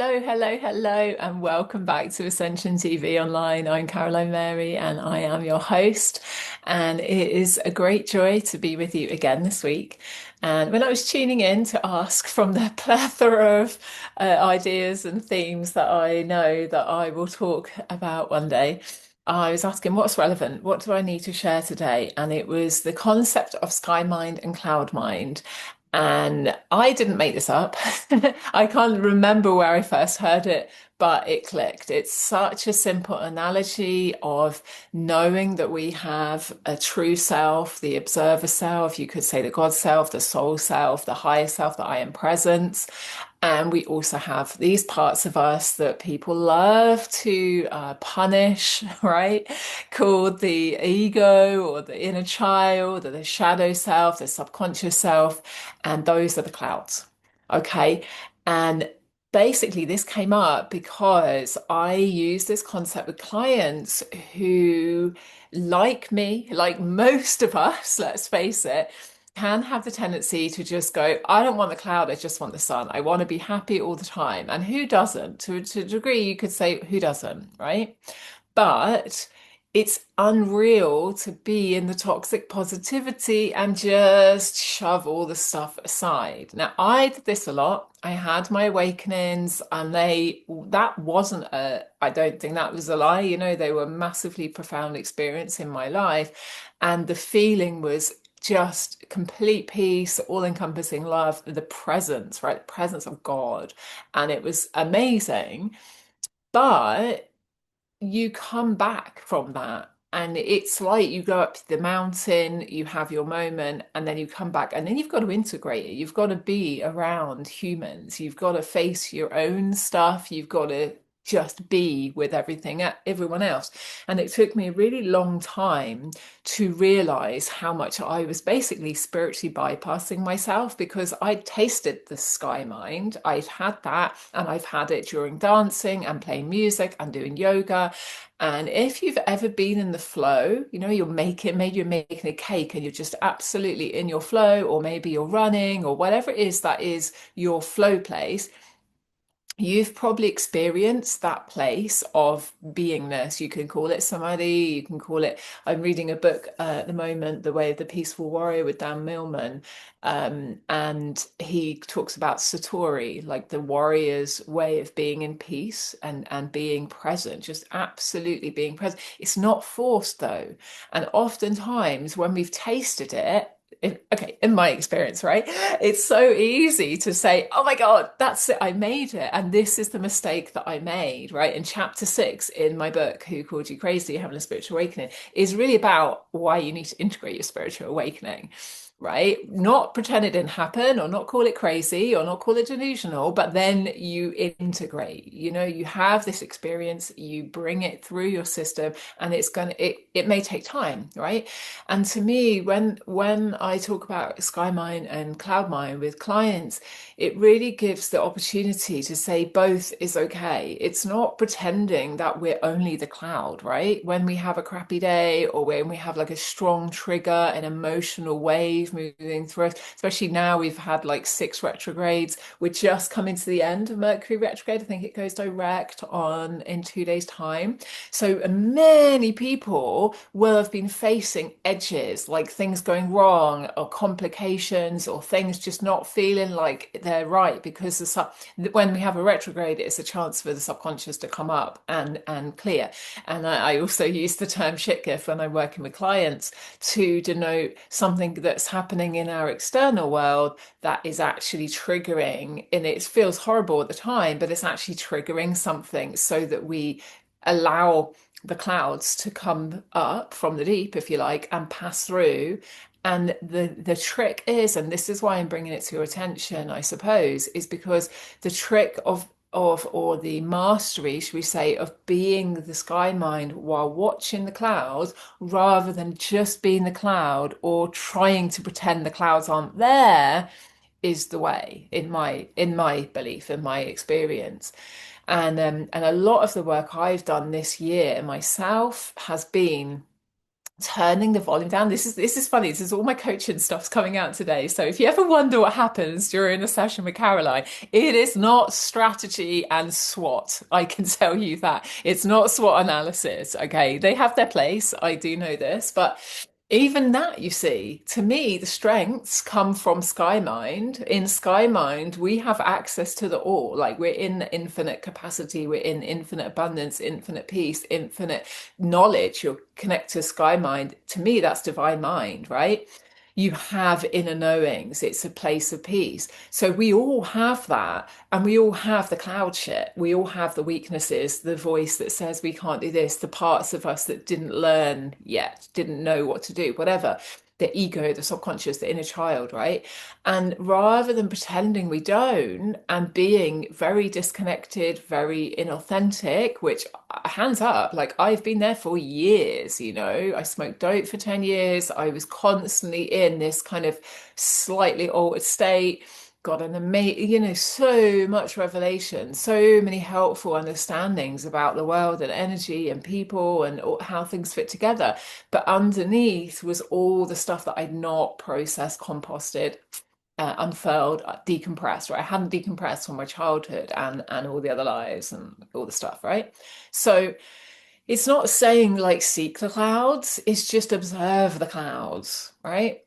Hello, hello, hello, and welcome back to Ascension TV Online. I'm Caroline Mary, and I am your host. And it is a great joy to be with you again this week. And when I was tuning in to ask from the plethora of ideas and themes that I know that I will talk about one day, I was asking what's relevant, what do I need to share today? And it was the concept of sky mind and cloud mind. And I didn't make this up. I can't remember where I first heard it, but it clicked. It's such a simple analogy of knowing that we have a true self, the observer self, you could say the God self, the soul self, the higher self, the I am presence. And we also have these parts of us that people love to punish, right? Called the ego or the inner child or the shadow self, the subconscious self. And those are the clouds. Okay. And basically, this came up because I use this concept with clients who, like me, like most of us, let's face it, can have the tendency to just go, I don't want the cloud, I just want the sun. I want to be happy all the time. And who doesn't? To a degree, you could say, who doesn't, right? But it's unreal to be in the toxic positivity and just shove all the stuff aside. Now, I did this a lot. I had my awakenings, and that wasn't I don't think that was a lie. They were massively profound experience in my life. And the feeling was just complete peace, all-encompassing love, the presence, right? The presence of God. And it was amazing. But you come back from that, and it's like you go up the mountain, you have your moment, and then you come back, and then you've got to integrate it. You've got to be around humans, you've got to face your own stuff, you've got to just be with everyone else. And it took me a really long time to realize how much I was basically spiritually bypassing myself, because I'd tasted the sky mind. I'd had that, and I've had it during dancing and playing music and doing yoga. And if you've ever been in the flow, maybe you're making a cake and you're just absolutely in your flow, or maybe you're running, or whatever it is that is your flow place. You've probably experienced that place of beingness. You can call it samadhi, you can call it, I'm reading a book at the moment, The Way of the Peaceful Warrior with Dan Millman. And he talks about Satori, like the warrior's way of being in peace and being present, just absolutely being present. It's not forced though. And oftentimes when we've tasted it, in my experience, right? It's so easy to say, oh my God, that's it, I made it. And this is the mistake that I made, right? In chapter 6 in my book, Who Called You Crazy? Having a Spiritual Awakening, is really about why you need to integrate your spiritual awakening. Right? Not pretend it didn't happen, or not call it crazy, or not call it delusional, but then you integrate. You have this experience, you bring it through your system, and it may take time, right? And to me, when I talk about sky mind and cloud mind with clients, it really gives the opportunity to say both is okay. It's not pretending that we're only the cloud, right? When we have a crappy day, or when we have like a strong trigger, an emotional wave moving through us, especially now we've had like 6 retrogrades. We're just coming to the end of Mercury retrograde. I think it goes direct on in 2 days' time. So many people will have been facing edges, like things going wrong, or complications, or things just not feeling like they're right, because when we have a retrograde, it's a chance for the subconscious to come up and clear. And I also use the term shit gift when I'm working with clients to denote something that's happening in our external world that is actually triggering, and it feels horrible at the time, but it's actually triggering something, so that we allow the clouds to come up from the deep, if you like, and pass through. And the trick is, and this is why I'm bringing it to your attention, I suppose, is because the trick of or the mastery, should we say, of being the sky mind while watching the clouds, rather than just being the cloud or trying to pretend the clouds aren't there, is the way, in my belief, in my experience. And a lot of the work I've done this year myself has been turning the volume down. This is funny. This is all my coaching stuff's coming out today. So if you ever wonder what happens during a session with Caroline, it is not strategy and SWOT. I can tell you that. It's not SWOT analysis. Okay. They have their place. I do know this, but even that, you see, to me, the strengths come from Sky Mind. In Sky Mind, we have access to the all. Like we're in infinite capacity, we're in infinite abundance, infinite peace, infinite knowledge. You're connected to Sky Mind. To me, that's divine mind, right? You have inner knowings. It's a place of peace. So we all have that, and we all have the cloud shit. We all have the weaknesses, the voice that says we can't do this, the parts of us that didn't learn yet, didn't know what to do, whatever. The ego, the subconscious, the inner child, right? And rather than pretending we don't and being very disconnected, very inauthentic, which hands up, like I've been there for years, I smoked dope for 10 years. I was constantly in this kind of slightly altered state. Got an amazing, so much revelation, so many helpful understandings about the world and energy and people and how things fit together. But underneath was all the stuff that I'd not processed, composted, unfurled, decompressed, right? I hadn't decompressed from my childhood and all the other lives and all the stuff, right? So it's not saying like seek the clouds, it's just observe the clouds, right?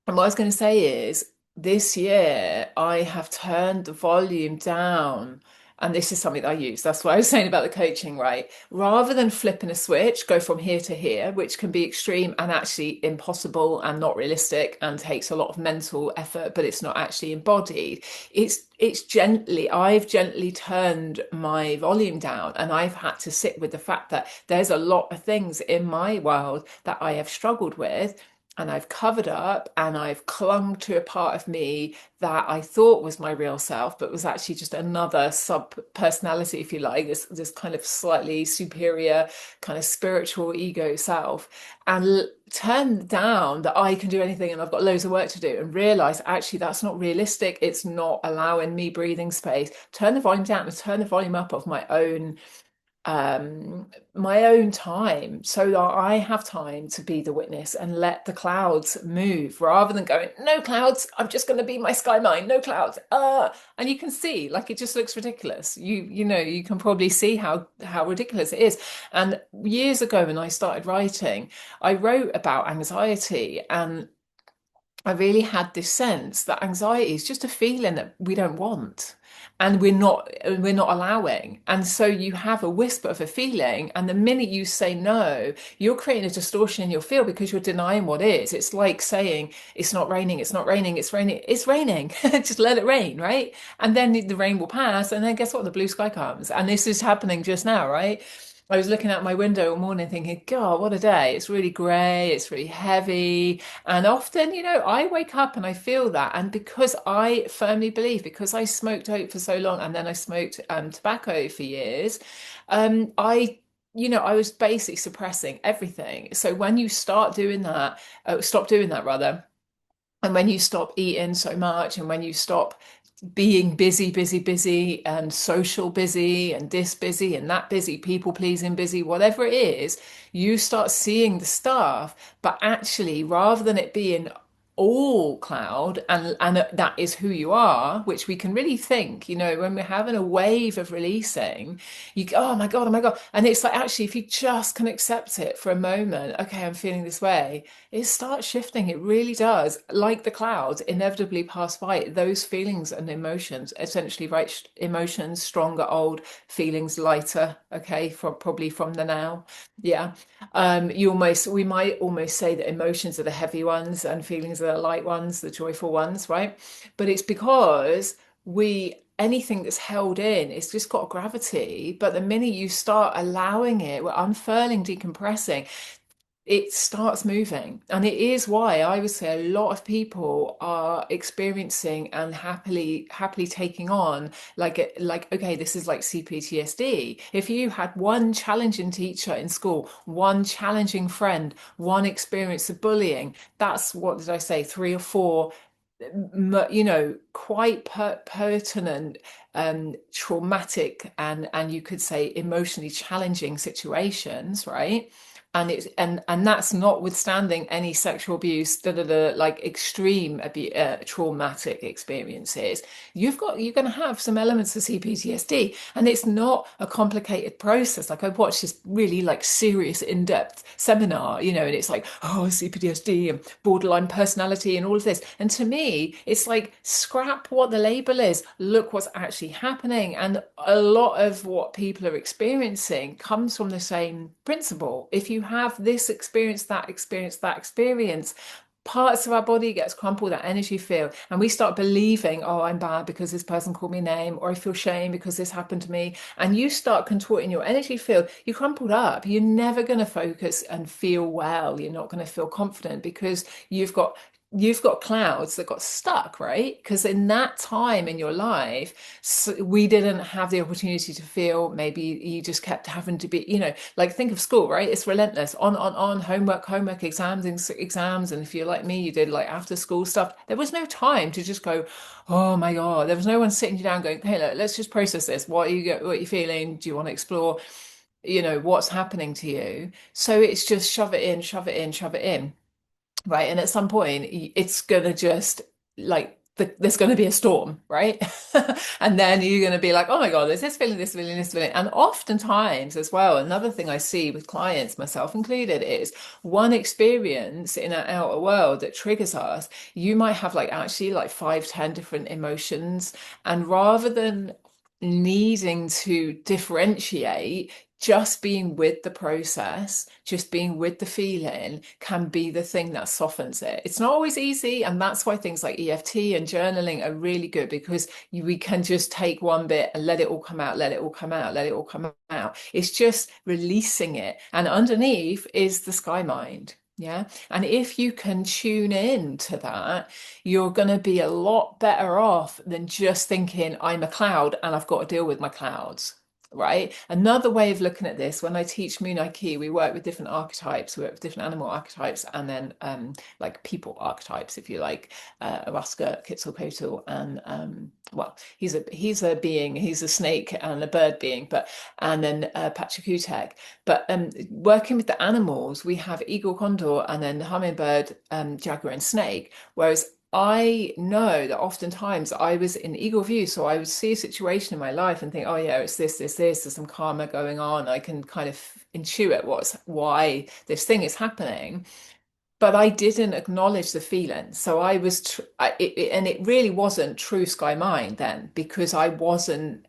And what I was going to say is this year I have turned the volume down. And this is something that I use. That's what I was saying about the coaching, right? Rather than flipping a switch, go from here to here, which can be extreme and actually impossible and not realistic and takes a lot of mental effort, but it's not actually embodied. I've gently turned my volume down, and I've had to sit with the fact that there's a lot of things in my world that I have struggled with, and I've covered up and I've clung to a part of me that I thought was my real self, but was actually just another sub personality, if you like, this kind of slightly superior kind of spiritual ego self, and turn down that I can do anything and I've got loads of work to do, and realize actually that's not realistic. It's not allowing me breathing space. Turn the volume down and turn the volume up of my own time, so that I have time to be the witness and let the clouds move, rather than going, no clouds, I'm just going to be my sky mind, no clouds. And you can see, like, it just looks ridiculous. You can probably see how ridiculous it is. And years ago when I started writing, I wrote about anxiety, and I really had this sense that anxiety is just a feeling that we don't want, and we're not allowing. And so you have a whisper of a feeling, and the minute you say no, you're creating a distortion in your field because you're denying what is. It's like saying it's not raining, it's not raining, it's raining, it's raining. Just let it rain, right? And then the rain will pass, and then guess what? The blue sky comes. And this is happening just now, right? I was looking out my window all morning thinking, God, what a day. It's really grey, it's really heavy. And often, I wake up and I feel that. And because I firmly believe, because I smoked oat for so long and then I smoked tobacco for years, I was basically suppressing everything. So when you stop doing that rather, and when you stop eating so much, and when you stop being busy, busy, busy, and social busy, and this busy, and that busy, people pleasing busy, whatever it is, you start seeing the stuff. But actually, rather than it being all cloud, and that is who you are, which we can really think, when we're having a wave of releasing, you go, oh my God, oh my God. And it's like, actually, if you just can accept it for a moment, okay, I'm feeling this way, it starts shifting. It really does. Like the clouds inevitably pass by, those feelings and emotions, essentially, right? Emotions, stronger, old, feelings lighter, okay, probably from the now. Yeah. We might almost say that emotions are the heavy ones and feelings are the light ones, the joyful ones, right? But it's because anything that's held in, it's just got a gravity. But the minute you start allowing it, we're unfurling, decompressing, it starts moving. And it is why I would say a lot of people are experiencing and happily taking on, okay, this is like CPTSD. If you had one challenging teacher in school, one challenging friend, one experience of bullying, that's, what did I say, three or four, quite pertinent, traumatic, and you could say emotionally challenging situations, right? And that's notwithstanding any sexual abuse, like extreme traumatic experiences. You're going to have some elements of CPTSD, and it's not a complicated process. Like I watched this really like serious in-depth seminar, and it's like, oh, CPTSD and borderline personality and all of this. And to me, it's like, scrap what the label is, look what's actually happening. And a lot of what people are experiencing comes from the same principle. If you have this experience, that experience, that experience, parts of our body gets crumpled, that energy field, and we start believing, oh, I'm bad because this person called me a name, or I feel shame because this happened to me. And you start contorting your energy field, you crumpled up. You're never going to focus and feel well. You're not going to feel confident because you've got clouds that got stuck, right? Because in that time in your life, so we didn't have the opportunity to feel. Maybe you just kept having to be, like think of school, right? It's relentless, on, homework, exams. And if you're like me, you did like after school stuff. There was no time to just go, oh my God. There was no one sitting you down going, hey, look, let's just process this. What are you feeling? Do you want to explore, what's happening to you? So it's just shove it in, shove it in, shove it in. Right. And at some point, it's going to just like there's going to be a storm, right? And then you're going to be like, oh my God, there's this feeling, this feeling, this feeling. And oftentimes as well, another thing I see with clients, myself included, is one experience in our outer world that triggers us. You might have like actually like 5, 10 different emotions. And rather than needing to differentiate, just being with the process, just being with the feeling can be the thing that softens it. It's not always easy. And that's why things like EFT and journaling are really good, because we can just take one bit and let it all come out, let it all come out, let it all come out. It's just releasing it. And underneath is the sky mind. Yeah. And if you can tune in to that, you're going to be a lot better off than just thinking, I'm a cloud and I've got to deal with my clouds. Right. Another way of looking at this, when I teach Moon IQ, we work with different archetypes, we work with different animal archetypes, and then like people archetypes, if you like, Araska, Quetzalcoatl, and well, he's a being, he's a snake and a bird being, but and then Pachacutec. But working with the animals, we have eagle, condor, and then hummingbird, jaguar, and snake. Whereas I know that oftentimes I was in eagle view, so I would see a situation in my life and think, oh yeah, it's this, there's some karma going on. I can kind of intuit why this thing is happening, but I didn't acknowledge the feeling. So I was, and it really wasn't true sky mind then, because I wasn't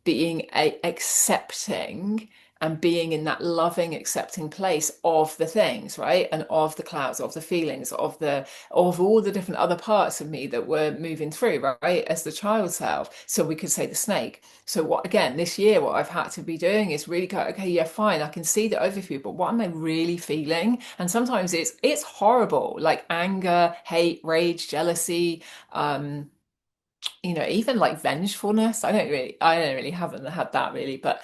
being accepting and being in that loving, accepting place of the things, right? And of the clouds, of the feelings, of all the different other parts of me that were moving through, right? As the child self. So we could say the snake. So what, again, this year, what I've had to be doing is really go, okay, yeah, fine, I can see the overview, but what am I really feeling? And sometimes it's horrible, like anger, hate, rage, jealousy, even like vengefulness. I don't really haven't had that really, but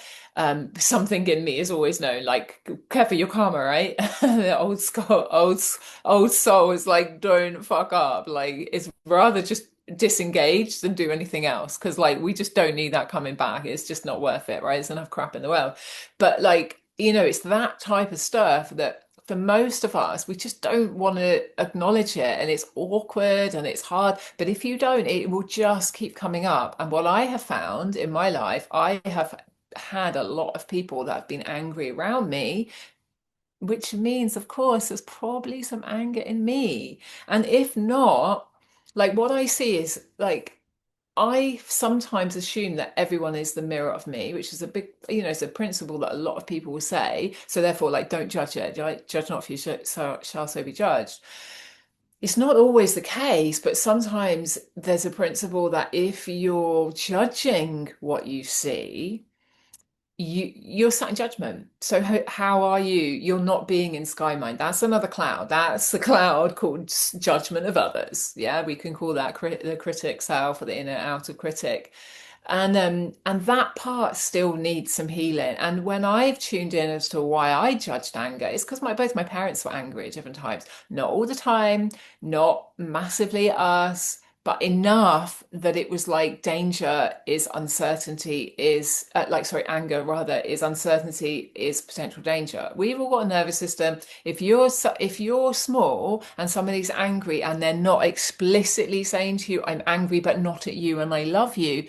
something in me is always known, like, careful your karma, right? The old soul is like, don't fuck up. Like, it's rather just disengage than do anything else, because like we just don't need that coming back. It's just not worth it, right? There's enough crap in the world. But like, it's that type of stuff that for most of us, we just don't want to acknowledge it, and it's awkward and it's hard. But if you don't, it will just keep coming up. And what I have found in my life, I have had a lot of people that have been angry around me, which means, of course, there's probably some anger in me. And if not, like what I see is like, I sometimes assume that everyone is the mirror of me, which is a big, it's a principle that a lot of people will say. So therefore, like, don't judge it. Judge not, for you shall so be judged. It's not always the case, but sometimes there's a principle that if you're judging what you see, you're sat in judgment. So how are you? You're not being in sky mind. That's another cloud. That's the cloud called judgment of others. Yeah, we can call that the critic self, or the inner outer critic. And that part still needs some healing. And when I've tuned in as to why I judged anger, it's because both my parents were angry at different times. Not all the time, not massively at us, but enough that it was like danger is uncertainty is sorry, anger rather is uncertainty is potential danger. We've all got a nervous system. If you're small and somebody's angry and they're not explicitly saying to you, I'm angry but not at you and I love you,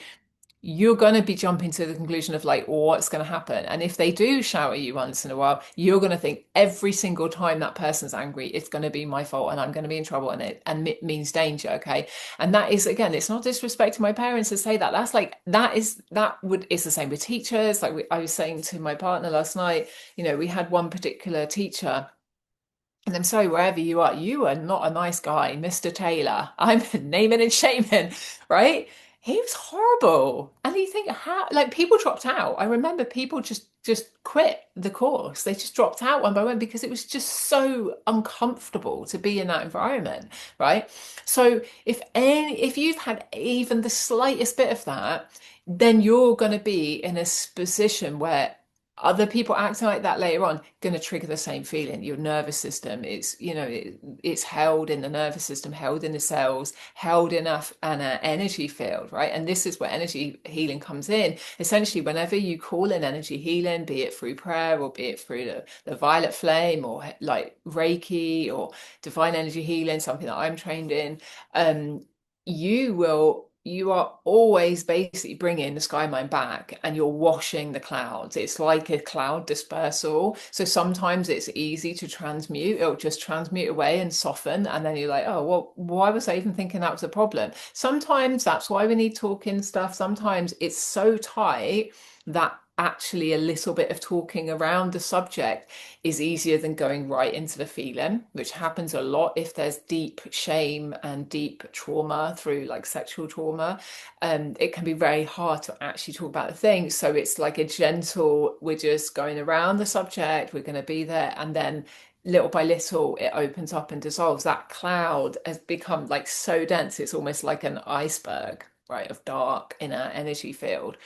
you're going to be jumping to the conclusion of like what's going to happen. And if they do shout at you once in a while, you're going to think every single time that person's angry, it's going to be my fault and I'm going to be in trouble, and it means danger. Okay. And that is, again, it's not disrespect to my parents to say that. That's like it's the same with teachers. Like I was saying to my partner last night, we had one particular teacher. And I'm sorry, wherever you are not a nice guy, Mr. Taylor. I'm naming and shaming, right? He was horrible. And you think how like people dropped out. I remember people just quit the course. They just dropped out one by one because it was just so uncomfortable to be in that environment, right? So if you've had even the slightest bit of that, then you're going to be in a position where other people acting like that later on going to trigger the same feeling. Your nervous system is, it's held in the nervous system, held in the cells, held in an energy field, right? And this is where energy healing comes in. Essentially, whenever you call in energy healing, be it through prayer or be it through the violet flame or like Reiki or divine energy healing, something that I'm trained in, you are always basically bringing the sky mind back and you're washing the clouds. It's like a cloud dispersal. So sometimes it's easy to transmute. It'll just transmute away and soften. And then you're like, oh, well, why was I even thinking that was a problem? Sometimes that's why we need talking stuff. Sometimes it's so tight that actually a little bit of talking around the subject is easier than going right into the feeling, which happens a lot if there's deep shame and deep trauma through like sexual trauma. It can be very hard to actually talk about the thing. So it's like a gentle, we're just going around the subject, we're going to be there, and then little by little it opens up and dissolves. That cloud has become like so dense, it's almost like an iceberg, right, of dark inner energy field.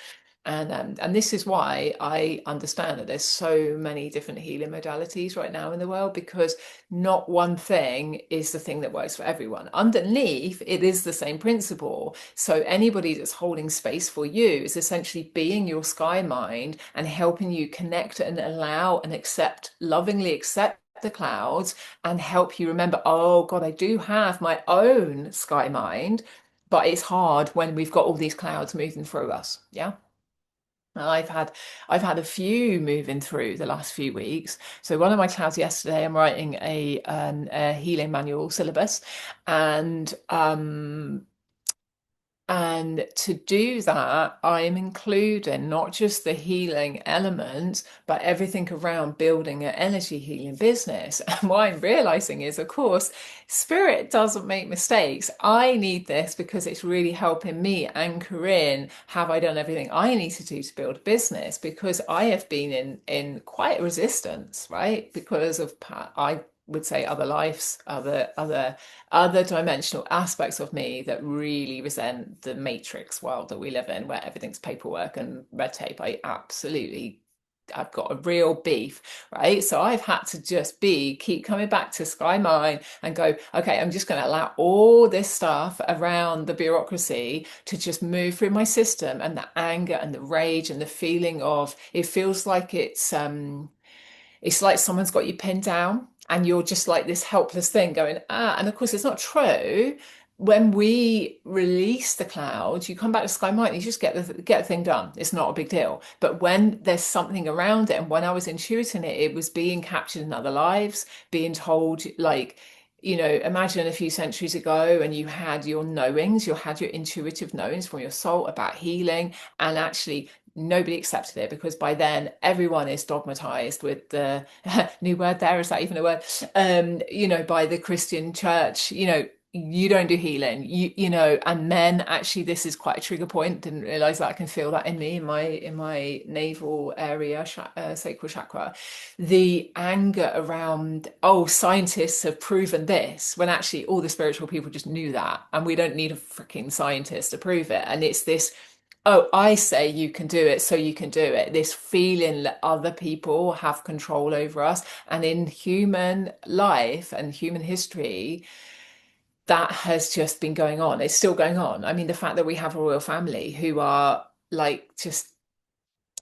And this is why I understand that there's so many different healing modalities right now in the world, because not one thing is the thing that works for everyone. Underneath, it is the same principle. So anybody that's holding space for you is essentially being your sky mind and helping you connect and allow and accept, lovingly accept the clouds, and help you remember, oh God, I do have my own sky mind, but it's hard when we've got all these clouds moving through us. Yeah. I've had a few moving through the last few weeks. So one of my clouds yesterday, I'm writing a healing manual syllabus, and to do that, I am including not just the healing elements, but everything around building an energy healing business. And what I'm realizing is, of course, spirit doesn't make mistakes. I need this because it's really helping me anchor in, have I done everything I need to do to build a business? Because I have been in quite a resistance, right? Because of I would say other lives, other dimensional aspects of me that really resent the matrix world that we live in, where everything's paperwork and red tape. I've got a real beef, right? So I've had to just keep coming back to Sky Mind and go, okay, I'm just going to allow all this stuff around the bureaucracy to just move through my system, and the anger and the rage and the feeling of, it feels like it's like someone's got you pinned down and you're just like this helpless thing going, and of course it's not true. When we release the clouds, you come back to Sky Mind, you just get the thing done. It's not a big deal. But when there's something around it, and when I was intuiting it, it was being captured in other lives, being told like, imagine a few centuries ago and you had your knowings, you had your intuitive knowings from your soul about healing, and actually nobody accepted it because by then everyone is dogmatized with the new word there, is that even a word? By the Christian church, you don't do healing, and men, actually this is quite a trigger point, didn't realize that. I can feel that in me, in my navel area, sacral chakra, the anger around, oh, scientists have proven this, when actually all the spiritual people just knew that, and we don't need a freaking scientist to prove it. And it's this, oh, I say you can do it, so you can do it. This feeling that other people have control over us. And in human life and human history, that has just been going on. It's still going on. I mean, the fact that we have a royal family who are like just,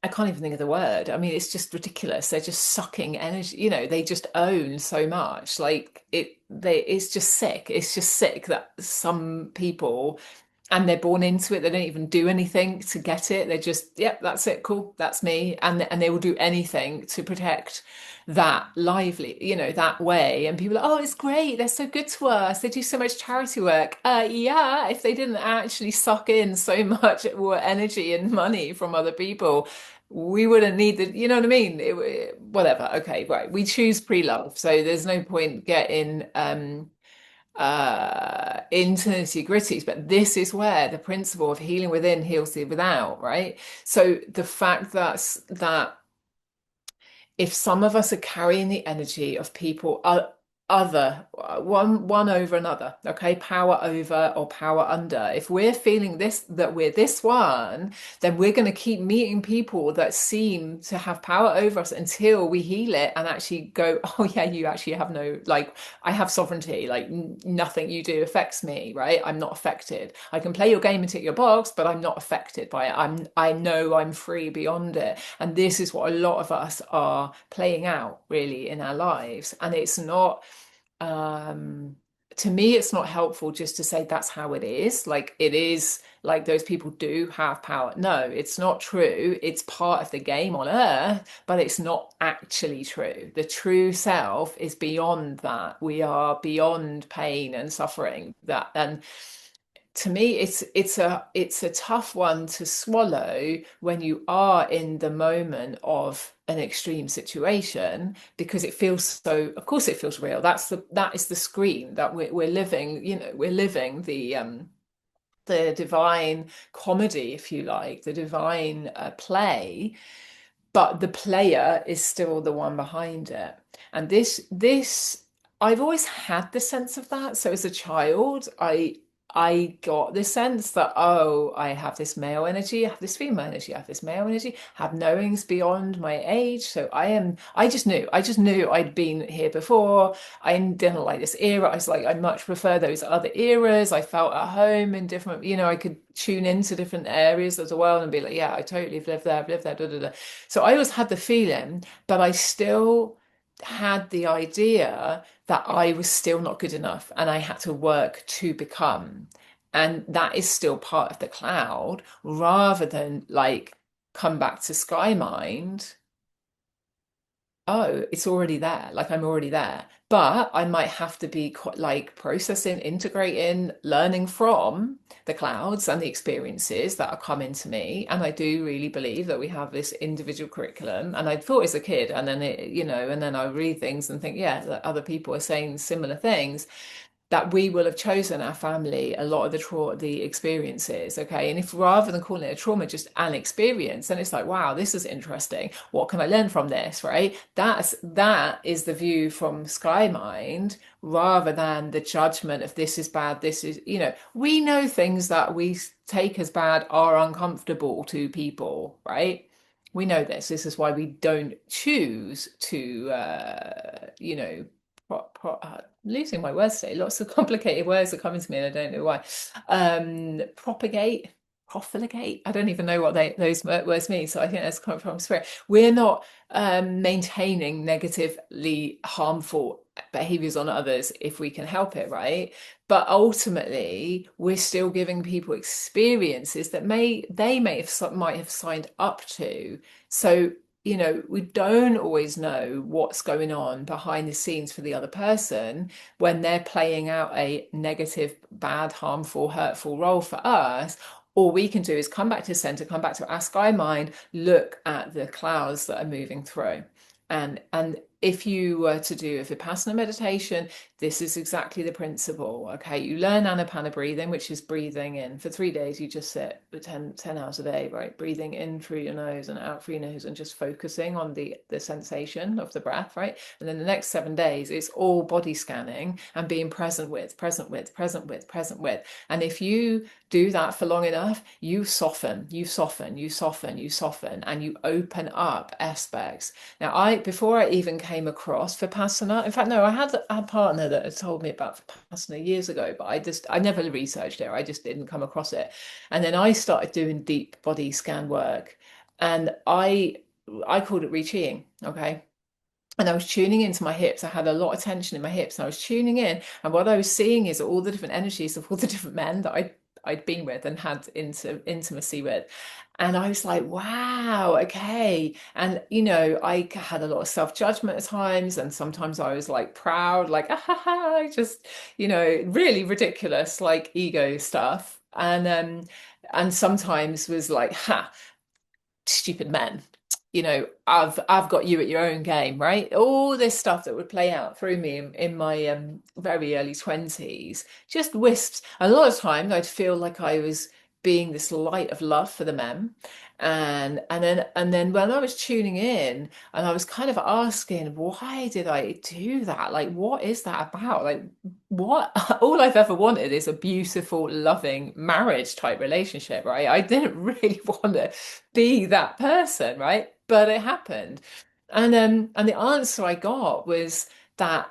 I can't even think of the word. I mean, it's just ridiculous. They're just sucking energy, they just own so much. Like it's just sick. It's just sick that some people, and they're born into it. They don't even do anything to get it. They're just, yep, that's it, cool, that's me, and they will do anything to protect that lively, that way. And people are, oh, it's great. They're so good to us. They do so much charity work. Yeah, if they didn't actually suck in so much energy and money from other people, we wouldn't need the, you know what I mean? Whatever. Okay, right. We choose pre-love, so there's no point getting into nitty-gritties, but this is where the principle of healing within heals the without, right? So the fact that if some of us are carrying the energy of people other one over another, okay, power over or power under, if we're feeling this, that we're this one, then we're going to keep meeting people that seem to have power over us until we heal it and actually go, oh yeah, you actually have no, like, I have sovereignty, like nothing you do affects me, right? I'm not affected. I can play your game and tick your box, but I'm not affected by it. I know I'm free beyond it. And this is what a lot of us are playing out really in our lives. And it's not, um, to me, it's not helpful just to say that's how it is. Like it is, like those people do have power. No, it's not true. It's part of the game on earth, but it's not actually true. The true self is beyond that. We are beyond pain and suffering. That, and to me, it's a tough one to swallow when you are in the moment of an extreme situation, because it feels so, of course it feels real. That is the screen that we're living, we're living the divine comedy, if you like, the divine play, but the player is still the one behind it. And this I've always had the sense of that. So as a child, I got this sense that, oh, I have this male energy, I have this female energy, I have this male energy, I have knowings beyond my age. So I just knew I'd been here before. I didn't like this era. I was like, I much prefer those other eras. I felt at home in different, I could tune into different areas of the world and be like, yeah, I totally have lived there, I've lived there, da, da, da. So I always had the feeling, but I still had the idea that I was still not good enough and I had to work to become. And that is still part of the cloud, rather than like come back to sky mind. Oh, it's already there. Like I'm already there. But I might have to be quite like processing, integrating, learning from the clouds and the experiences that are coming to me. And I do really believe that we have this individual curriculum. And I thought as a kid, and then and then I read things and think, yeah, that other people are saying similar things, that we will have chosen our family a lot of the experiences, okay? And if rather than calling it a trauma, just an experience, then it's like, wow, this is interesting. What can I learn from this, right? That is the view from Sky Mind, rather than the judgment of this is bad, this is, we know things that we take as bad are uncomfortable to people, right? We know this. This is why we don't choose to, losing my words today. Lots of complicated words are coming to me, and I don't know why. Propagate, profligate. I don't even know what those words mean. So I think that's coming from spirit. We're not maintaining negatively harmful behaviors on others if we can help it, right? But ultimately, we're still giving people experiences that might have signed up to. So we don't always know what's going on behind the scenes for the other person when they're playing out a negative, bad, harmful, hurtful role for us. All we can do is come back to center, come back to our sky mind, look at the clouds that are moving through. And if you were to do a Vipassana meditation, this is exactly the principle. Okay, you learn Anapana breathing, which is breathing in. For 3 days, you just sit for 10 hours a day, right? Breathing in through your nose and out through your nose, and just focusing on the sensation of the breath, right? And then the next 7 days, it's all body scanning and being present with, present with, present with, present with. And if you do that for long enough, you soften, you soften, you soften, you soften, and you open up aspects. Now, before I even came across Vipassana. In fact, no, I had a partner that had told me about Vipassana years ago, but I never researched it. I just didn't come across it. And then I started doing deep body scan work, and I called it Chi. Okay. And I was tuning into my hips. I had a lot of tension in my hips, and I was tuning in. And what I was seeing is all the different energies of all the different men that I'd been with and had intimacy with. And I was like, wow, okay. And I had a lot of self-judgment at times, and sometimes I was like proud, like, ah, ha, ha, just, really ridiculous, like ego stuff. And sometimes was like, ha, stupid men. I've got you at your own game, right? All this stuff that would play out through me in my very early 20s, just wisps. A lot of times I'd feel like I was being this light of love for the men. And then when I was tuning in and I was kind of asking, why did I do that? Like, what is that about? Like, what? All I've ever wanted is a beautiful, loving marriage type relationship, right? I didn't really want to be that person, right? But it happened. And the answer I got was that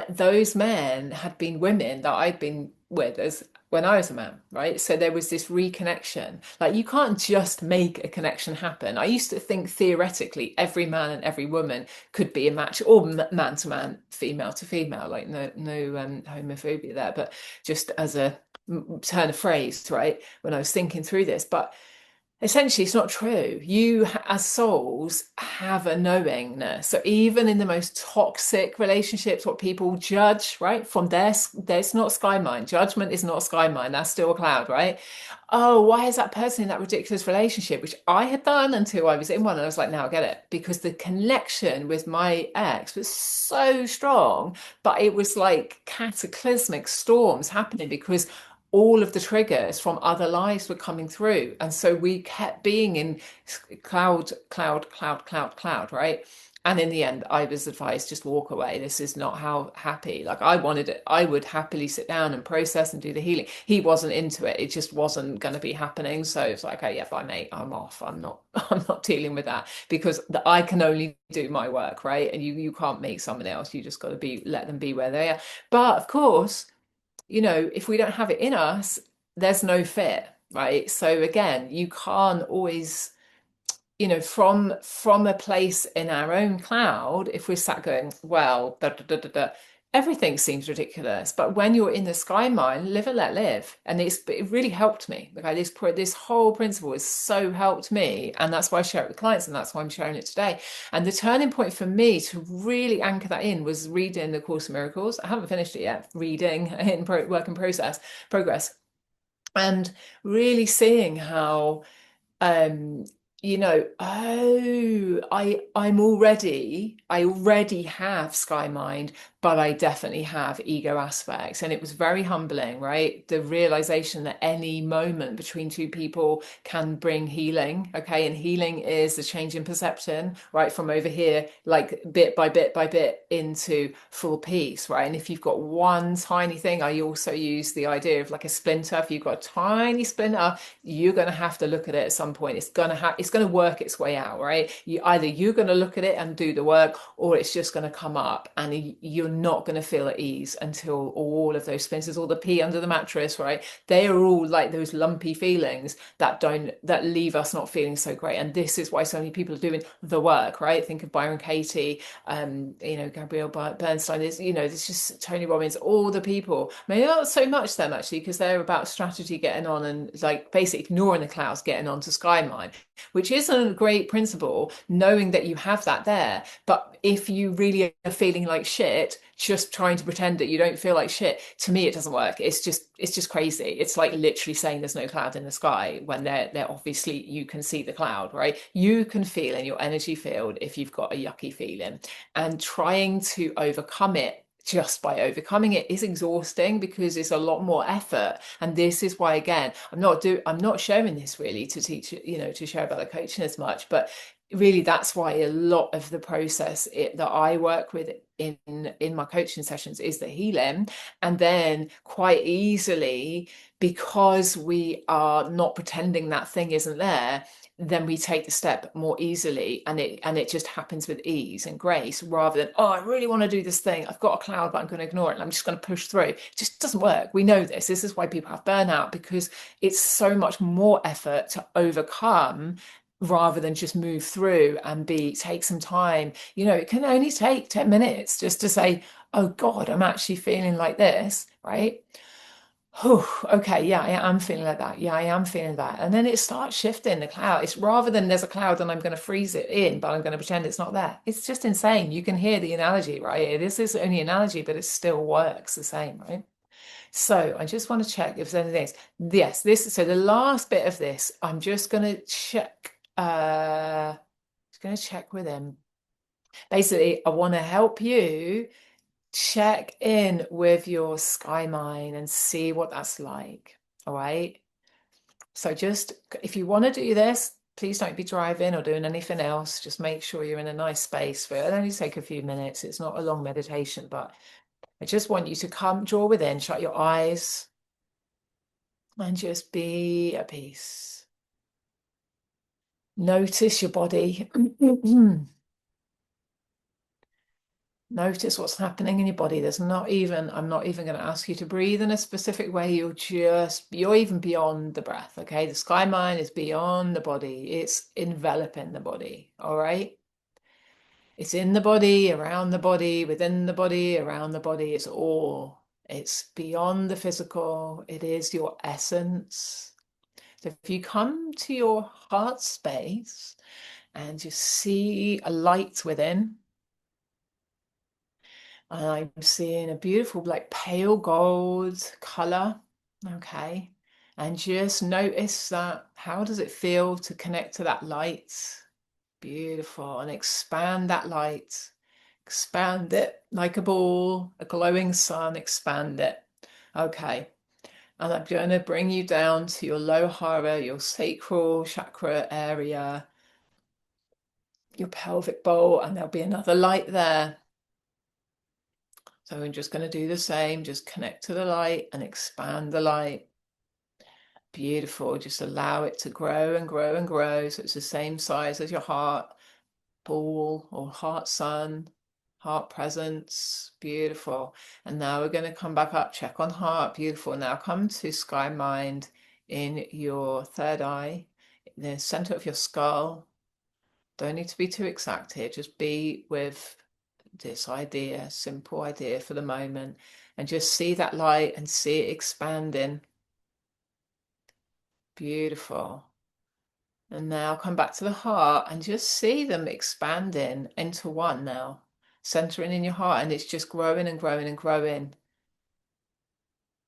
those men had been women that I'd been with as when I was a man, right? So there was this reconnection. Like you can't just make a connection happen. I used to think theoretically every man and every woman could be a match, or man to man, female to female, like no homophobia there, but just as a turn of phrase, right? When I was thinking through this, but essentially, it's not true. You, as souls, have a knowingness. So even in the most toxic relationships, what people judge, right, from there's not sky mind. Judgment is not sky mind. That's still a cloud, right? Oh, why is that person in that ridiculous relationship, which I had done until I was in one, and I was like, now I get it, because the connection with my ex was so strong, but it was like cataclysmic storms happening because all of the triggers from other lives were coming through. And so we kept being in cloud, right? And in the end, I was advised just walk away. This is not how happy. Like I wanted it. I would happily sit down and process and do the healing. He wasn't into it. It just wasn't going to be happening. So it's like, okay, yeah, bye, mate. I'm off. I'm not. I'm not dealing with that because I can only do my work, right? And you can't make someone else. You just got to let them be where they are. But of course, if we don't have it in us, there's no fit, right? So again, you can't always, from a place in our own cloud, if we're sat going, well, da, da, da, da, da, everything seems ridiculous. But when you're in the sky mind, live and let live. And it really helped me. Okay, this whole principle has so helped me. And that's why I share it with clients, and that's why I'm sharing it today. And the turning point for me to really anchor that in was reading the Course in Miracles. I haven't finished it yet, reading in work in progress, and really seeing how um I already have sky mind, but I definitely have ego aspects. And it was very humbling, right? The realization that any moment between two people can bring healing. Okay. And healing is the change in perception, right? From over here, like bit by bit by bit into full peace, right? And if you've got one tiny thing, I also use the idea of like a splinter. If you've got a tiny splinter, you're going to have to look at it at some point. It's going to work its way out, right? You're going to look at it and do the work, or it's just going to come up and you're not going to feel at ease until all of those splinters, all the pee under the mattress, right? They are all like those lumpy feelings that leave us not feeling so great. And this is why so many people are doing the work, right? Think of Byron Katie, Gabrielle Bernstein, there's just Tony Robbins, all the people. Maybe not so much them actually, because they're about strategy, getting on and like basically ignoring the clouds, getting on to sky mind, which isn't a great principle, knowing that you have that there. But if you really are feeling like shit, just trying to pretend that you don't feel like shit, to me, it doesn't work. It's just crazy. It's like literally saying there's no cloud in the sky when they're obviously, you can see the cloud, right? You can feel in your energy field if you've got a yucky feeling, and trying to overcome it just by overcoming it is exhausting because it's a lot more effort. And this is why, again, I'm not sharing this really to teach, to share about the coaching as much, but really that's why a lot of the process that I work with in my coaching sessions is the healing. And then quite easily, because we are not pretending that thing isn't there, then we take the step more easily, and it just happens with ease and grace, rather than, oh, I really want to do this thing, I've got a cloud, but I'm going to ignore it and I'm just going to push through. It just doesn't work. We know this is why people have burnout, because it's so much more effort to overcome rather than just move through and be take some time. It can only take 10 minutes just to say, oh God, I'm actually feeling like this, right? Oh, okay, yeah, I am feeling like that. Yeah, I am feeling that. And then it starts shifting the cloud. It's rather than there's a cloud and I'm going to freeze it in, but I'm going to pretend it's not there. It's just insane. You can hear the analogy, right? This is only analogy, but it still works the same, right? So I just want to check if there's anything else. Yes, so the last bit of this, I'm just going to check, just going to check with him. Basically, I want to help you check in with your sky mine and see what that's like. All right. So just if you want to do this, please don't be driving or doing anything else. Just make sure you're in a nice space for it. It'll only take a few minutes. It's not a long meditation, but I just want you to draw within, shut your eyes, and just be at peace. Notice your body. Notice what's happening in your body. I'm not even going to ask you to breathe in a specific way. You're even beyond the breath. Okay. The sky mind is beyond the body. It's enveloping the body. All right. It's in the body, around the body, within the body, around the body. It's beyond the physical. It is your essence. So if you come to your heart space and you see a light within, I'm seeing a beautiful, like pale gold color. Okay. And just notice that. How does it feel to connect to that light? Beautiful. And expand that light. Expand it like a ball, a glowing sun. Expand it. Okay. And I'm going to bring you down to your Lohara, your sacral chakra area, your pelvic bowl, and there'll be another light there. So I'm just going to do the same, just connect to the light and expand the light. Beautiful. Just allow it to grow and grow and grow. So it's the same size as your heart ball or heart sun, heart presence. Beautiful. And now we're going to come back up, check on heart. Beautiful. Now come to sky mind in your third eye, in the center of your skull. Don't need to be too exact here. Just be with this idea, simple idea for the moment, and just see that light and see it expanding. Beautiful. And now come back to the heart and just see them expanding into one now, centering in your heart, and it's just growing and growing and growing.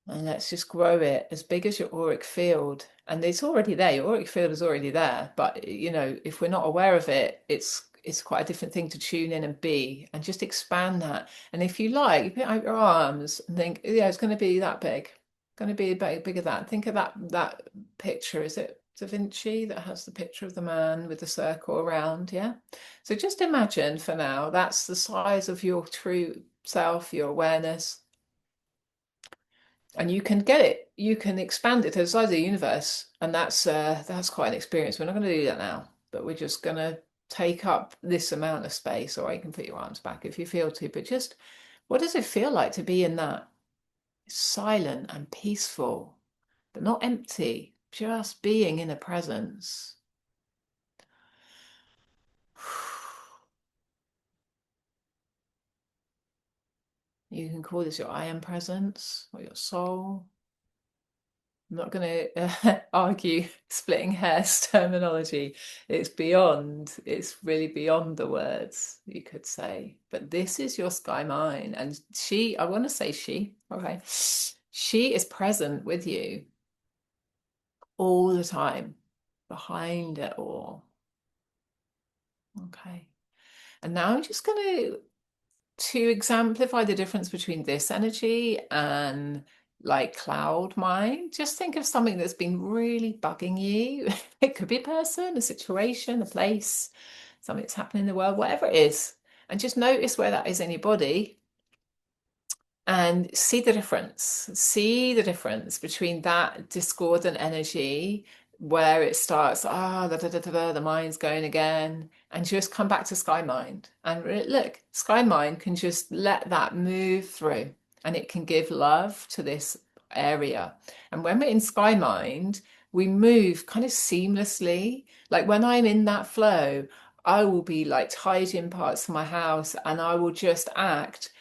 And let's just grow it as big as your auric field. And it's already there. Your auric field is already there. But, if we're not aware of it, it's quite a different thing to tune in and be, and just expand that. And if you like, you put out your arms and think, yeah, it's going to be that big. Going to be bigger than that. Think of that picture. Is it Da Vinci that has the picture of the man with the circle around? Yeah. So just imagine for now, that's the size of your true self, your awareness. And you can get it, you can expand it to the size of the universe, and that's quite an experience. We're not going to do that now, but we're just going to take up this amount of space, or you can put your arms back if you feel to, but just what does it feel like to be in that silent and peaceful, but not empty, just being in a presence? You can call this your I am presence or your soul. I'm not going to argue splitting hairs terminology. It's really beyond the words, you could say. But this is your sky mind. And I want to say she, okay. She is present with you all the time, behind it all. Okay. And now I'm just going to exemplify the difference between this energy and like cloud mind. Just think of something that's been really bugging you. It could be a person, a situation, a place, something that's happening in the world, whatever it is. And just notice where that is in your body and see the difference. See the difference between that discordant energy, where it starts, the mind's going again, and just come back to sky mind. And look, sky mind can just let that move through, and it can give love to this area. And when we're in sky mind, we move kind of seamlessly. Like when I'm in that flow, I will be like tidying parts of my house and I will just act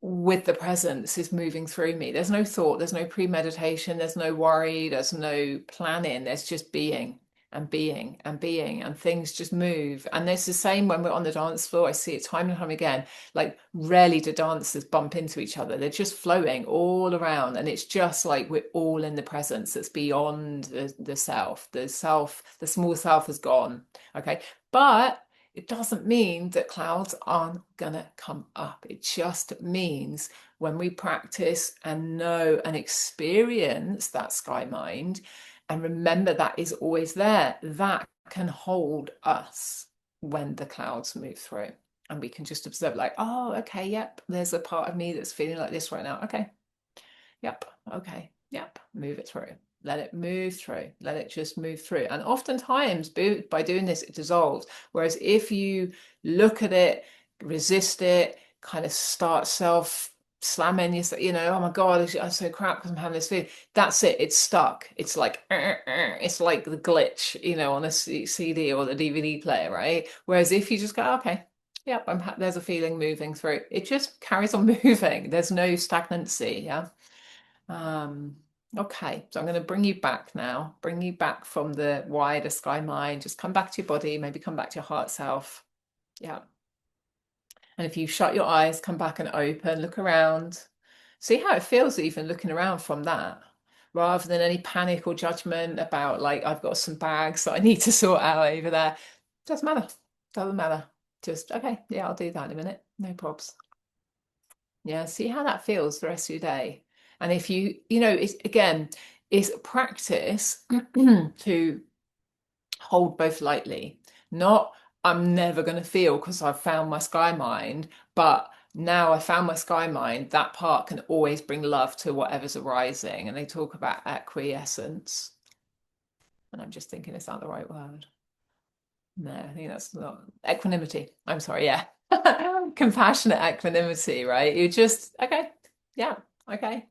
with the presence is moving through me. There's no thought, there's no premeditation, there's no worry, there's no planning. There's just being and being and being, and things just move. And there's the same when we're on the dance floor. I see it time and time again. Like rarely do dancers bump into each other. They're just flowing all around, and it's just like we're all in the presence that's beyond the self. The self, the small self has gone. Okay. But it doesn't mean that clouds aren't gonna come up. It just means when we practice and know and experience that sky mind, and remember that is always there, that can hold us when the clouds move through. And we can just observe, like, oh, okay, yep, there's a part of me that's feeling like this right now. Okay, yep, okay, yep, move it through. Let it move through. Let it just move through. And oftentimes, by doing this, it dissolves. Whereas if you look at it, resist it, kind of start self slamming yourself, oh my God, I'm so crap because I'm having this feeling. That's it. It's stuck. It's like, it's like the glitch, on a CD or the DVD player, right? Whereas if you just go, okay, yep, there's a feeling moving through. It just carries on moving. There's no stagnancy. Yeah. Okay, so I'm going to bring you back now, bring you back from the wider sky mind. Just come back to your body, maybe come back to your heart self. Yeah. And if you shut your eyes, come back and open, look around, see how it feels even looking around from that, rather than any panic or judgment about like, I've got some bags that I need to sort out over there. Doesn't matter. Doesn't matter. Just, okay, yeah, I'll do that in a minute. No probs. Yeah, see how that feels the rest of your day. And if it's again, it's practice to hold both lightly. Not I'm never going to feel because I've found my sky mind, but now I found my sky mind, that part can always bring love to whatever's arising. And they talk about acquiescence. And I'm just thinking, is that the right word? No, I think that's not equanimity. I'm sorry, yeah. Compassionate equanimity, right? You just, okay, yeah, okay.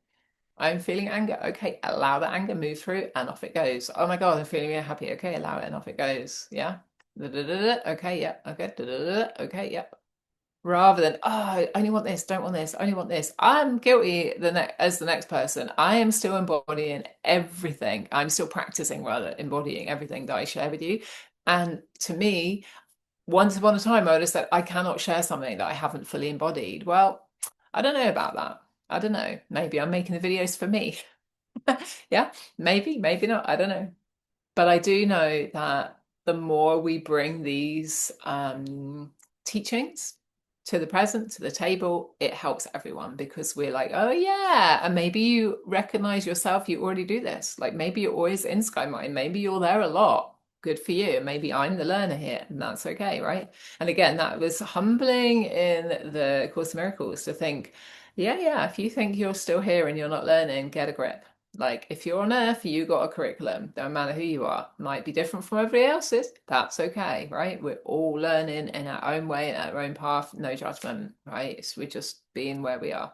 I'm feeling anger. Okay, allow the anger move through and off it goes. Oh my God, I'm feeling really happy. Okay, allow it and off it goes. Yeah. Okay, yeah. Okay. Okay, yeah. Rather than, oh, I only want this, don't want this, only want this. I'm guilty as the next person. I am still embodying everything. I'm still practicing, rather, embodying everything that I share with you. And to me, once upon a time, I would have said, I cannot share something that I haven't fully embodied. Well, I don't know about that. I don't know. Maybe I'm making the videos for me. Yeah, maybe not. I don't know. But I do know that the more we bring these teachings to the present, to the table, it helps everyone because we're like, oh yeah. And maybe you recognize yourself, you already do this. Like maybe you're always in Sky Mind, maybe you're there a lot. Good for you. Maybe I'm the learner here, and that's okay, right? And again, that was humbling in the Course in Miracles to think, yeah, if you think you're still here and you're not learning, get a grip. Like if you're on earth, you got a curriculum, don't matter who you are. Might be different from everybody else's. That's okay, right? We're all learning in our own way, in our own path, no judgment, right? So we're just being where we are.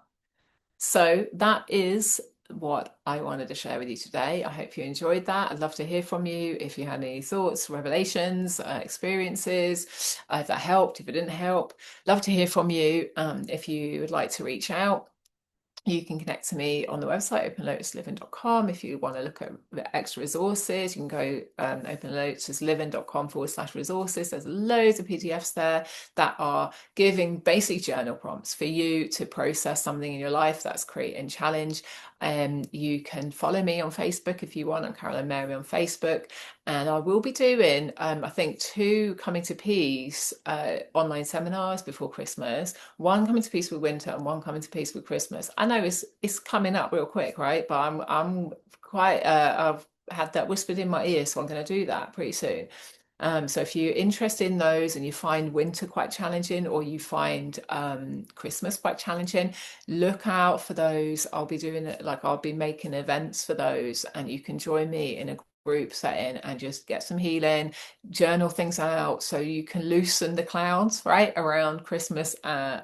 So that is what I wanted to share with you today. I hope you enjoyed that. I'd love to hear from you if you had any thoughts, revelations, experiences, if that helped, if it didn't help. Love to hear from you. If you would like to reach out, you can connect to me on the website, openlotusliving.com. If you want to look at the extra resources, you can go openlotusliving.com/resources. There's loads of PDFs there that are giving basic journal prompts for you to process something in your life that's creating challenge. You can follow me on Facebook if you want. I'm Caroline Mary on Facebook. And I will be doing, I think, 2 Coming to Peace online seminars before Christmas. One Coming to Peace with Winter and one Coming to Peace with Christmas. I know it's coming up real quick, right? But I'm quite I've had that whispered in my ear, so I'm going to do that pretty soon. So if you're interested in those and you find winter quite challenging or you find Christmas quite challenging, look out for those. I'll be doing it, like I'll be making events for those, and you can join me in a group setting and just get some healing, journal things out so you can loosen the clouds, right, around Christmas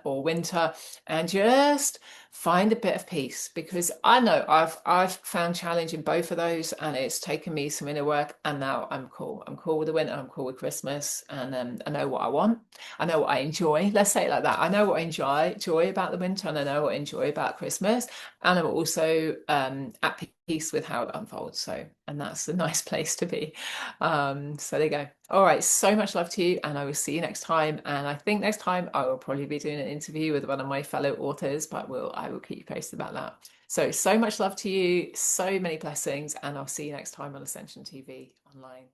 or winter, and just find a bit of peace. Because I know I've found challenge in both of those, and it's taken me some inner work, and now I'm cool. I'm cool with the winter, I'm cool with Christmas, and I know what I want. I know what I enjoy. Let's say it like that. I know what I enjoy about the winter, and I know what I enjoy about Christmas, and I'm also at peace with how it unfolds. So, and that's a nice place to be. So there you go. All right, so much love to you, and I will see you next time. And I think next time I will probably be doing an interview with one of my fellow authors, but I will keep you posted about that. So much love to you, so many blessings, and I'll see you next time on Ascension TV online.